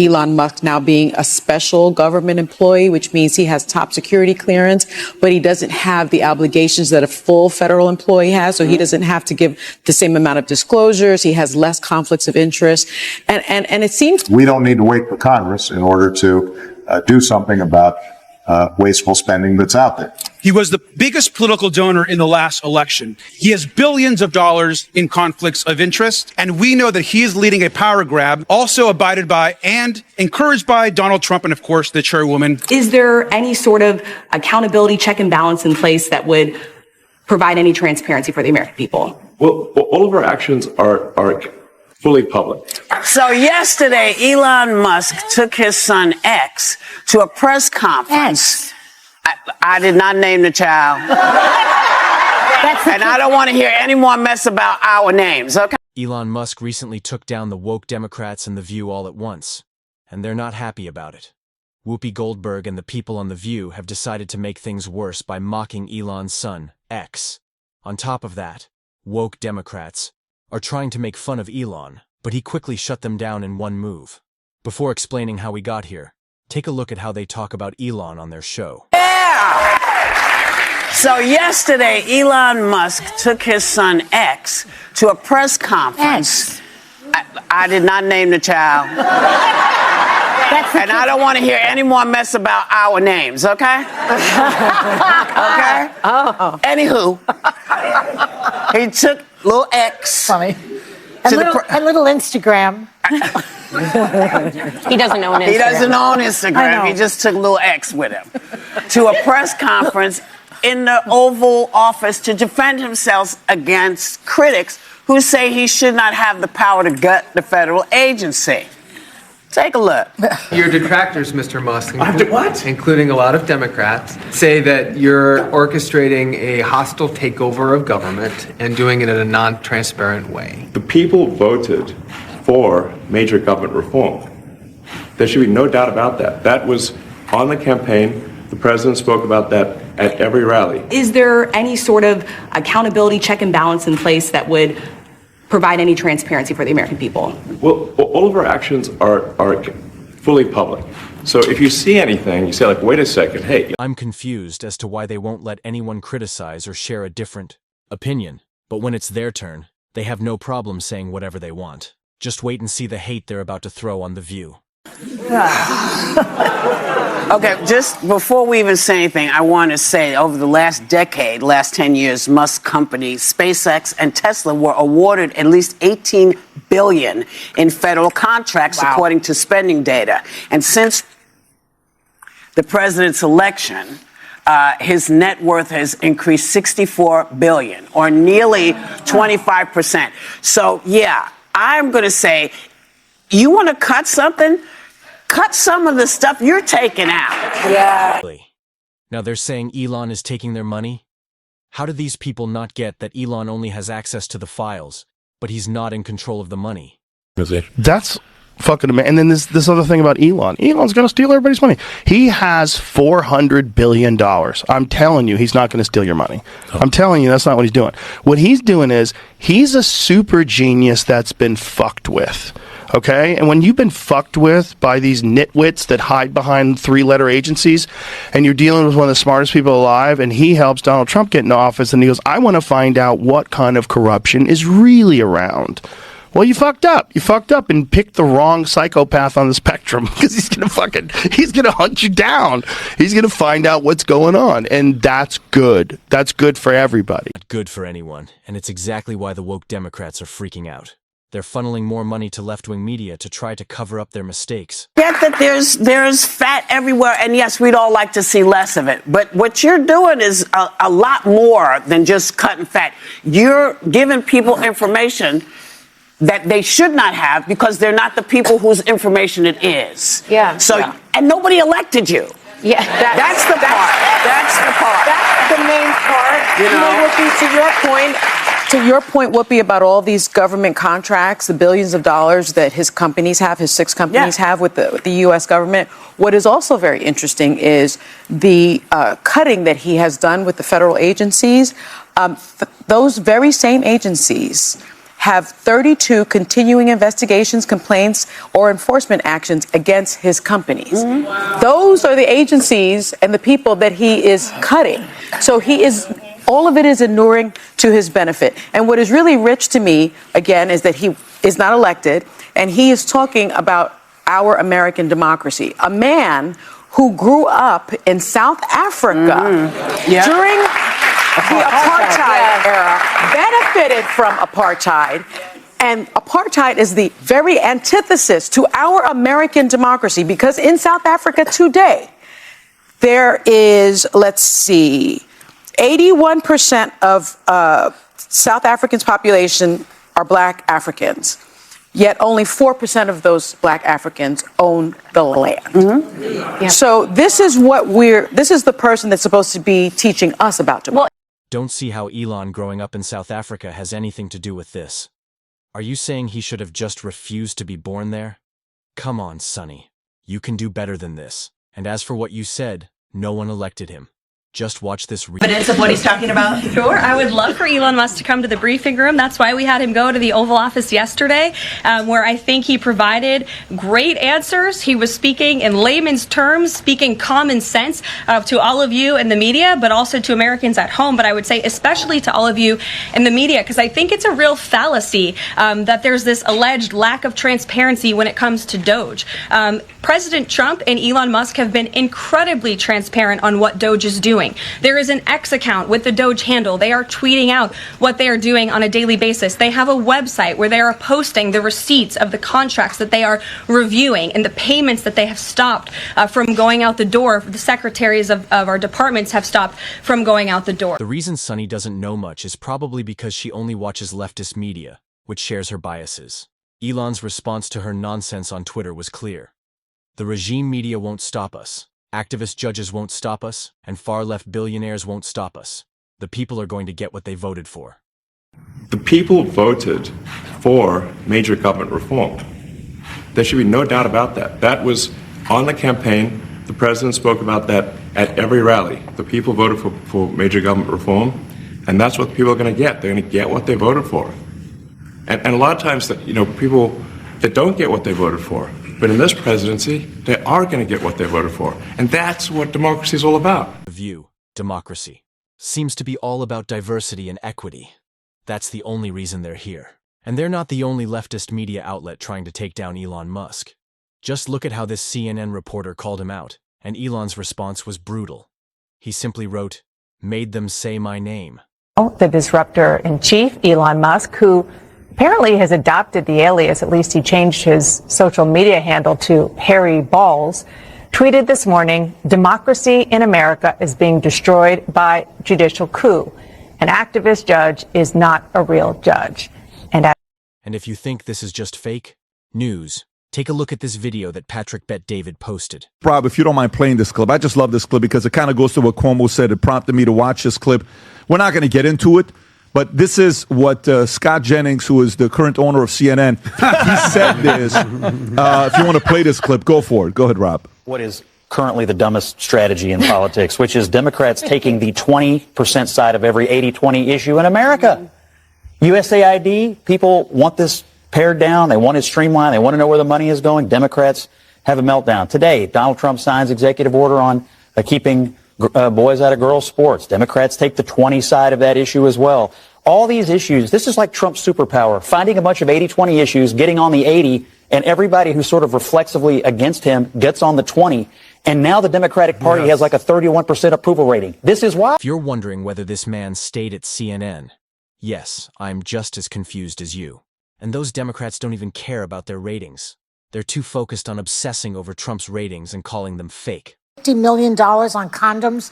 Elon Musk now being a special government employee, which means he has top security clearance, but he doesn't have the obligations that a full federal employee has. So he doesn't have to give the same amount of disclosures. He has less conflicts of interest. And it seems we don't need to wait for Congress in order to do something about wasteful spending that's out there. He was the biggest political donor in the last election. He has billions of dollars in conflicts of interest, and we know that he is leading a power grab, also abided by and encouraged by Donald Trump and, of course, the chairwoman. Is there any sort of accountability check and balance in place that would provide any transparency for the American people? Well, all of our actions are fully public. So yesterday, Elon Musk took his son X to a press conference. I did not name the child. And I don't want to hear any more mess about our names, okay? Elon Musk recently took down the woke Democrats and The View all at once, and they're not happy about it. Whoopi Goldberg and the people on The View have decided to make things worse by mocking Elon's son, X. On top of that, woke Democrats are trying to make fun of Elon, but he quickly shut them down in one move. Before explaining how we got here, take a look at how they talk about Elon on their show. So yesterday, Elon Musk took his son X to a press conference. I did not name the child. And I don't want to hear any more mess about our names, okay? Okay? Oh. Anywho, he took little X. Funny. And little Instagram. He doesn't own Instagram. He doesn't own Instagram. He just took little X with him to a press conference in the Oval Office to defend himself against critics who say he should not have the power to gut the federal agency. Take a look. Your detractors, Mr. Musk, what? including a lot of Democrats, say that you're orchestrating a hostile takeover of government and doing it in a non-transparent way. The people voted for major government reform. There should be no doubt about that. That was on the campaign. The president spoke about that at every rally. Is there any sort of accountability check and balance in place that would provide any transparency for the American people? Well, all of our actions are fully public. So if you see anything, you say, like, wait a second, hey. I'm confused as to why they won't let anyone criticize or share a different opinion. But when it's their turn, they have no problem saying whatever they want. Just wait and see the hate they're about to throw on The View. Okay, just before we even say anything, I want to say over the last decade, last 10 years, Musk companies, SpaceX and Tesla were awarded at least $18 billion in federal contracts, according to spending data. And since the president's election, his net worth has increased $64 billion, or nearly 25%. So, yeah, I'm going to say, you want to cut something? Cut some of the stuff you're taking out. Yeah. Now they're saying Elon is taking their money? How do these people not get that Elon only has access to the files, but he's not in control of the money? That's fucking amazing. And then this other thing about Elon. Elon's going to steal everybody's money. He has $400 billion. I'm telling you, he's not going to steal your money. I'm telling you, that's not what he's doing. What he's doing is, he's a super genius that's been fucked with. Okay? And when you've been fucked with by these nitwits that hide behind three-letter agencies, and you're dealing with one of the smartest people alive, and he helps Donald Trump get into office, and he goes, I want to find out what kind of corruption is really around. Well, you fucked up. You fucked up and picked the wrong psychopath on the spectrum, because he's going to hunt you down. He's going to find out what's going on, and that's good. That's good for everybody. Not good for anyone, and it's exactly why the woke Democrats are freaking out. They're funneling more money to left-wing media to try to cover up their mistakes. Get that there's fat everywhere, and yes, we'd all like to see less of it. But what you're doing is a lot more than just cutting fat. You're giving people information that they should not have because they're not the people whose information it is. Yeah. So, and nobody elected you. Yeah. That's the part. That's the part. That's the main part. You know, Whoopi, to your point, Whoopi, about all these government contracts, the billions of dollars that his companies have, his 6 companies have with the U.S. government. What is also very interesting is the cutting that he has done with the federal agencies. Those very same agencies have 32 continuing investigations, complaints, or enforcement actions against his companies. Those are the agencies and the people that he is cutting. So all of it is inuring to his benefit. And what is really rich to me, again, is that he is not elected, and he is talking about our American democracy. A man who grew up in South Africa during the apartheid era, benefited from apartheid. And apartheid is the very antithesis to our American democracy, because in South Africa today, there is, 81% of South Africans' population are Black Africans. Yet only 4% of those Black Africans own the land. So this is the person that's supposed to be teaching us about democracy. Don't see how Elon growing up in South Africa has anything to do with this. Are you saying he should have just refused to be born there? Come on, Sonny. You can do better than this. And as for what you said, no one elected him. Just watch this evidence of what he's talking about. Sure, I would love for Elon Musk to come to the briefing room. That's why we had him go to the Oval Office yesterday, where I think he provided great answers. He was speaking in layman's terms, speaking common sense to all of you in the media, but also to Americans at home. But I would say especially to all of you in the media, because I think it's a real fallacy that there's this alleged lack of transparency when it comes to Doge. President Trump and Elon Musk have been incredibly transparent on what Doge is doing. There is an X account with the Doge handle. They are tweeting out what they are doing on a daily basis. They have a website where they are posting the receipts of the contracts that they are reviewing and the payments that they have stopped from going out the door. The secretaries of our departments have stopped from going out the door. The reason Sunny doesn't know much is probably because she only watches leftist media, which shares her biases. Elon's response to her nonsense on Twitter was clear. The regime media won't stop us. Activist judges won't stop us, and far-left billionaires won't stop us. The people are going to get what they voted for. The people voted for major government reform. There should be no doubt about that. That was on the campaign. The president spoke about that at every rally. The people voted for major government reform, and that's what the people are going to get. They're going to get what they voted for. And a lot of times, people that don't get what they voted for, but in this presidency, they are going to get what they voted for. And that's what democracy is all about. The view, democracy, seems to be all about diversity and equity. That's the only reason they're here. And they're not the only leftist media outlet trying to take down Elon Musk. Just look at how this CNN reporter called him out, and Elon's response was brutal. He simply wrote, "Made them say my name." The disruptor-in-chief, Elon Musk, who apparently has adopted the alias, at least he changed his social media handle to Harry Balls, tweeted this morning, "Democracy in America is being destroyed by judicial coup. An activist judge is not a real judge." And if you think this is just fake news, take a look at this video that Patrick Bet David posted. Rob, if you don't mind playing this clip, I just love this clip because it kind of goes to what Cuomo said. It prompted me to watch this clip. We're not going to get into it, but this is what Scott Jennings, who is the current owner of CNN, he said this. If you want to play this clip, go for it. Go ahead, Rob. What is currently the dumbest strategy in politics, which is Democrats taking the 20% side of every 80-20 issue in America. USAID, people want this pared down. They want it streamlined. They want to know where the money is going. Democrats have a meltdown. Today, Donald Trump signs executive order on keeping boys out of girls' sports. Democrats take the 20 side of that issue as well. All these issues, this is like Trump's superpower, finding a bunch of 80-20 issues, getting on the 80, and everybody who's sort of reflexively against him gets on the 20. And now the Democratic Party has like a 31% approval rating. This is why. If you're wondering whether this man stayed at CNN, yes, I'm just as confused as you. And those Democrats don't even care about their ratings. They're too focused on obsessing over Trump's ratings and calling them fake. $50 million on condoms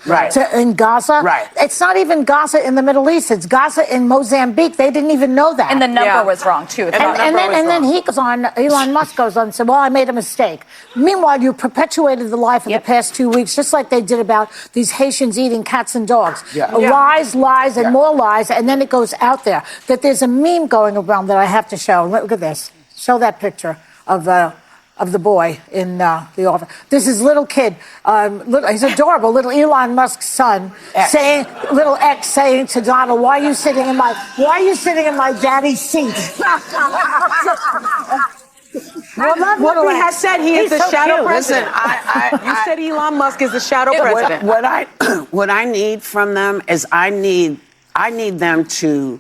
in Gaza. It's not even Gaza in the Middle East. It's Gaza in Mozambique. They didn't even know that. And the number was wrong, too. And then he goes on, Elon Musk goes on and said, well, I made a mistake. Meanwhile, you perpetuated the lie for the past 2 weeks, just like they did about these Haitians eating cats and dogs. Lies, lies, and more lies. And then it goes out there that there's a meme going around that I have to show. Look at this. Show that picture of of the boy in the office. This is little kid, he's adorable, little Elon Musk's son, saying to Donald, "Why are you sitting in my daddy's seat?" What he has said, he is the shadow president. Listen, you said Elon Musk is the shadow president. What I need from them is I need them to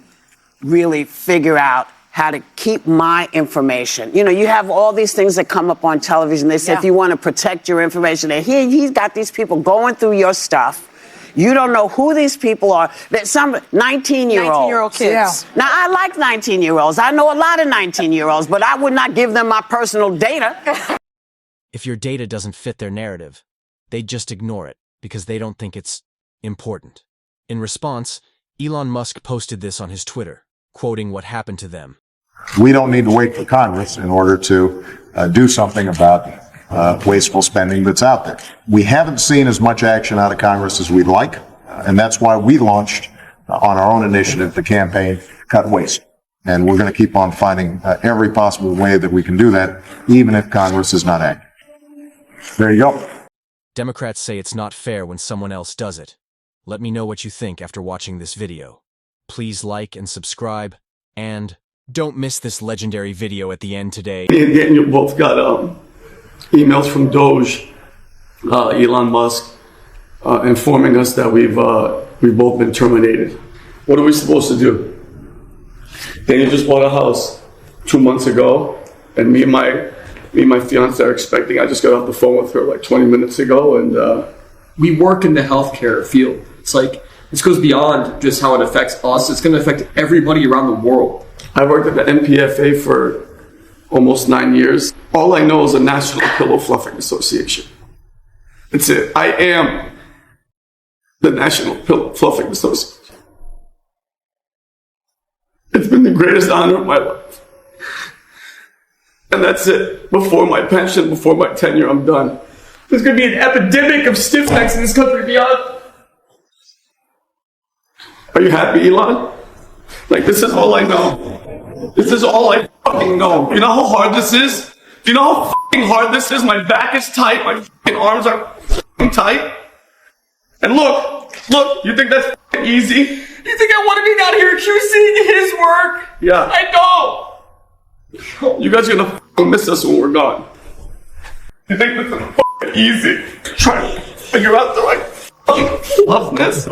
really figure out how to keep my information. You know, you have all these things that come up on television. They say if you want to protect your information, and he's got these people going through your stuff. You don't know who these people are. Some 19-year-old kids. Yeah. Now, I like 19-year-olds. I know a lot of 19-year-olds, but I would not give them my personal data. If your data doesn't fit their narrative, they just ignore it because they don't think it's important. In response, Elon Musk posted this on his Twitter, quoting what happened to them. We don't need to wait for Congress in order to do something about wasteful spending that's out there. We haven't seen as much action out of Congress as we'd like, and that's why we launched on our own initiative the campaign Cut Waste. And we're going to keep on finding every possible way that we can do that, even if Congress is not acting. There you go. Democrats say it's not fair when someone else does it. Let me know what you think after watching this video. Please like and subscribe, and don't miss this legendary video at the end today. Me and Daniel both got emails from Doge, Elon Musk, informing us that we've both been terminated. What are we supposed to do? Daniel just bought a house 2 months ago, and me and my fiance are expecting. I just got off the phone with her like 20 minutes ago, and we work in the healthcare field. It's like, this goes beyond just how it affects us. It's going to affect everybody around the world. I worked at the NPFA for almost 9 years. All I know is the National Pillow Fluffing Association. That's it. I am the National Pillow Fluffing Association. It's been the greatest honor of my life. And that's it. Before my pension, before my tenure, I'm done. There's going to be an epidemic of stiff necks in this country beyond. Are you happy, Elon? Like, this is all I know. This is all I fucking know. You know how hard this is? Do you know how fucking hard this is? My back is tight. My fucking arms are fucking tight. And look, you think that's fucking easy? You think I want to be down here QCing his work? Yeah. I don't. You guys are gonna fucking miss us when we're gone. You think this is fucking easy? Try to figure out the right fucking love this.